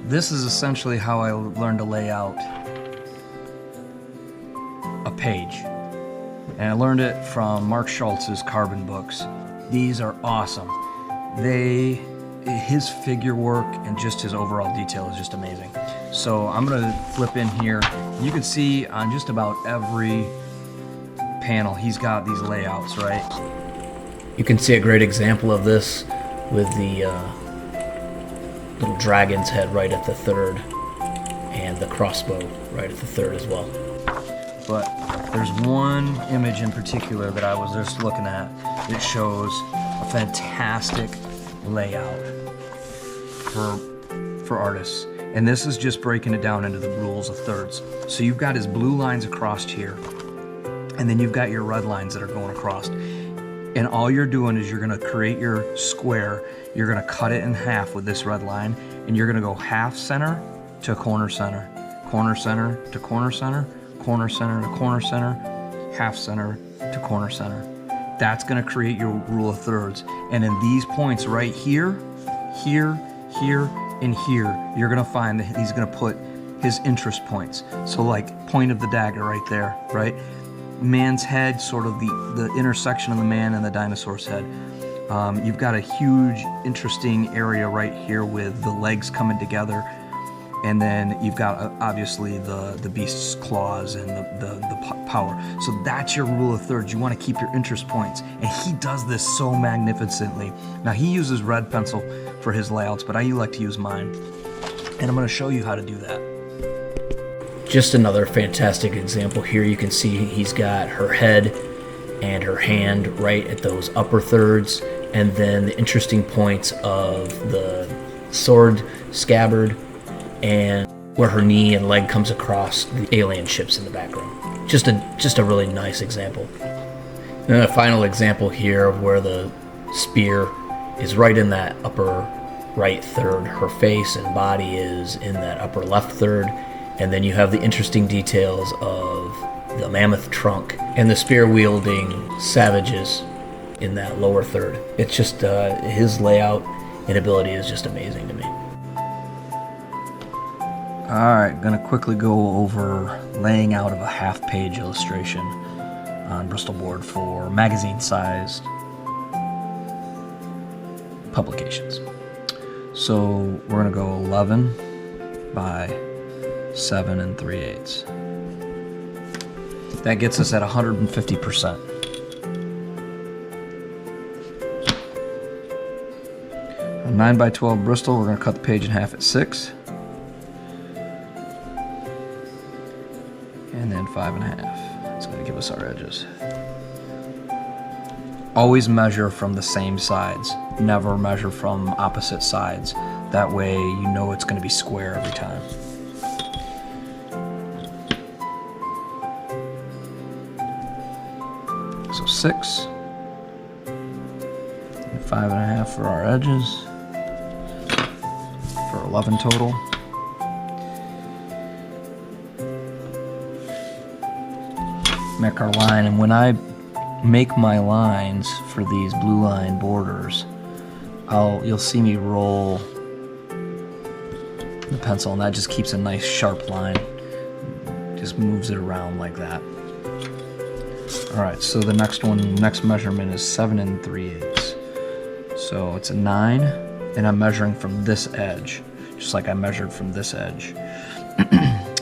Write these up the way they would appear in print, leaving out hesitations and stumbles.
this is essentially how I learned to lay out a page. And I learned it from Mark Shultz's carbon books. These are awesome. His figure work and just his overall detail is just amazing. So I'm gonna flip in here. You can see on just about every panel, he's got these layouts, right? You can see a great example of this with the little dragon's head right at the third and the crossbow right at the third as well. But there's one image in particular that I was just looking at that shows a fantastic layout for artists. And this is just breaking it down into the rules of thirds. So you've got his blue lines across here, and then you've got your red lines that are going across. And all you're doing is you're gonna create your square, you're gonna cut it in half with this red line, and you're gonna go half center to corner center, corner center to corner center, corner center to corner center, half center to corner center. That's gonna create your rule of thirds. And in these points right here, here, here, and here, you're gonna find that he's gonna put his interest points. So like point of the dagger right there, right? Man's head, sort of the intersection of the man and the dinosaur's head. You've got a huge, interesting area right here with the legs coming together. And then you've got obviously the beast's claws and the power. So that's your rule of thirds. You want to keep your interest points. And he does this so magnificently. Now he uses red pencil for his layouts, but I like to use mine. And I'm going to show you how to do that. Just another fantastic example here. You can see he's got her head and her hand right at those upper thirds, and then the interesting points of the sword scabbard and where her knee and leg comes across the alien ships in the background. Just a really nice example. And then a final example here of where the spear is right in that upper right third. Her face and body is in that upper left third. And then you have the interesting details of the mammoth trunk and the spear-wielding savages in that lower third. It's just, his layout and ability is just amazing to me. Alright, gonna quickly go over laying out of a half-page illustration on Bristol board for magazine-sized publications. So we're gonna go 11 by 7 3/8. That gets us at 150%. A 9 by 12 Bristol, we're going to cut the page in half at 6. And then 5 1/2. That's going to give us our edges. Always measure from the same sides. Never measure from opposite sides. That way you know it's going to be square every time. So 6 and 5 1/2 for our edges, for 11 total. Make our line, and when I make my lines for these blue line borders, you'll see me roll the pencil, and that just keeps a nice sharp line. Just moves it around like that. Alright, so the next measurement is 7 3/8. So it's a 9, and I'm measuring from this edge, just like I measured from this edge.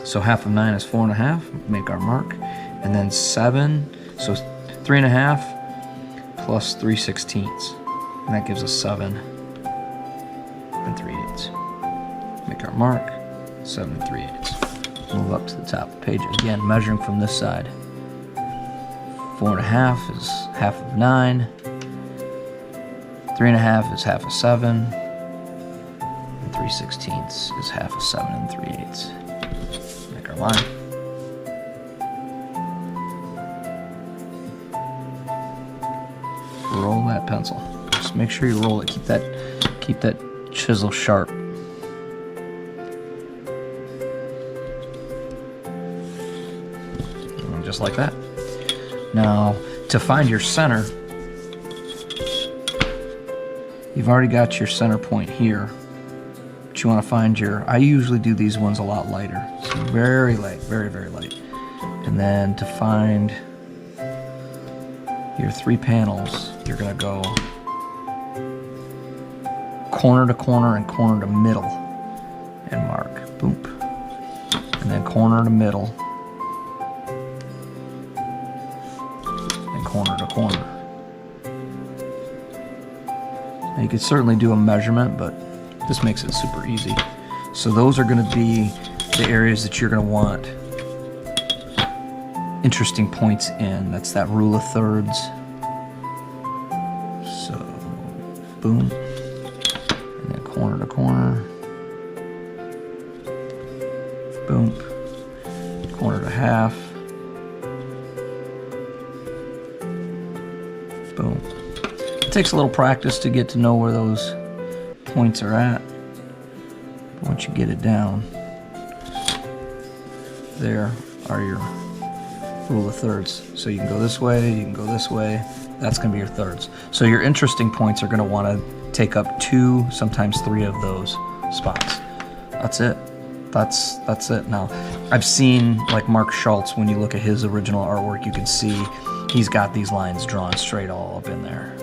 So half of 9 is 4 1/2, make our mark. And then 7, so 3 1/2 plus 3/16. And that gives us 7 3/8. Make our mark, 7 3/8. Move up to the top of the page. Again, measuring from this side. 4 1/2 is half of 9. 3 1/2 is half of 7. And 3/16 is half of 7 3/8. Make our line. Roll that pencil. Just make sure you roll it. Keep that chisel sharp. And just like that. Now, to find your center, you've already got your center point here. But you want to find I usually do these ones a lot lighter. So very light, very, very light. And then to find your 3 panels, you're gonna go corner to corner and corner to middle and mark, boom. And then corner to middle and corner to corner. Now you could certainly do a measurement, but this makes it super easy. So those are gonna be the areas that you're gonna want interesting points in. That's that rule of thirds. So, boom. And then corner to corner. Boom. Corner to half. Boom. It takes a little practice to get to know where those points are at. But once you get it down, there are your rule of thirds. So you can go this way, you can go this way. That's going to be your thirds. So your interesting points are going to want to take up 2, sometimes 3 of those spots. That's it. That's it. Now, I've seen like Mark Shultz, when you look at his original artwork, you can see he's got these lines drawn straight all up in there.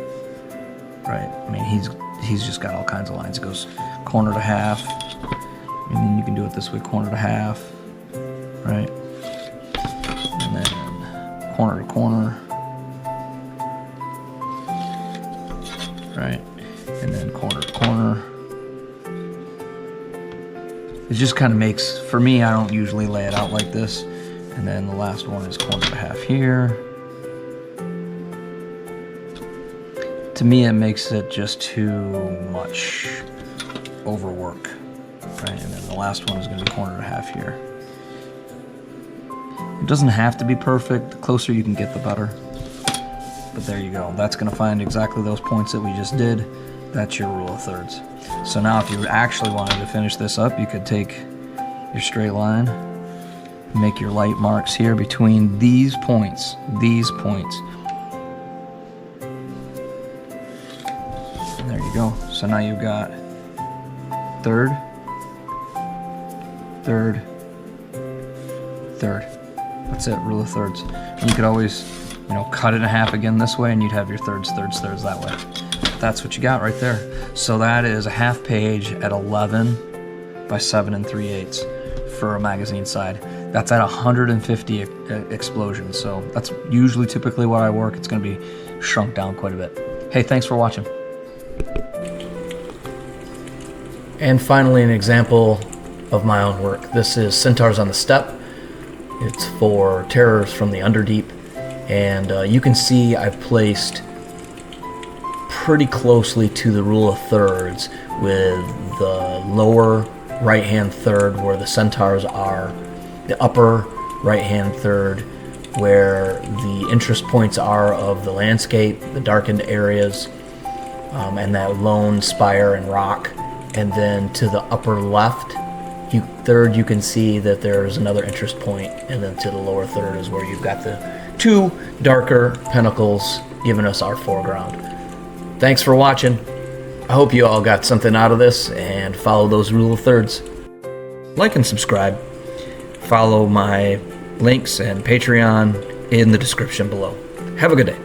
Right? I mean, he's just got all kinds of lines. It goes corner to half, and then you can do it this way, corner to half, right? And then corner to corner, right? And then corner to corner. It just kind of makes, for me, I don't usually lay it out like this. And then the last one is corner to half here. To me, it makes it just too much overwork, right? And then the last one is going to be corner to half here. It doesn't have to be perfect. The closer you can get, the better. But there you go. That's going to find exactly those points that we just did. That's your rule of thirds. So now if you actually wanted to finish this up, you could take your straight line, make your light marks here between these points. And there you go. So now you've got third, third, third. That's it, rule of thirds. And you could always, cut it in half again this way, and you'd have your thirds, thirds, thirds that way. That's what you got right there. So that is a half page at 11 by 7 3/8 for a magazine side. That's at 150 explosions. So that's usually typically what I work. It's going to be shrunk down quite a bit. Hey, thanks for watching. And finally, an example of my own work. This is Centaurs on the Steppe. It's for Terrors from the Underdeep. And you can see I've placed pretty closely to the rule of thirds, with the lower right-hand third where the centaurs are, the upper right-hand third where the interest points are of the landscape, the darkened areas, and that lone spire and rock. And then to the upper left third, you can see that there's another interest point, and then to the lower third is where you've got the 2 darker pinnacles giving us our foreground. Thanks for watching. I hope you all got something out of this, and follow those rule of thirds. Like and subscribe. Follow my links and Patreon in the description below. Have a good day.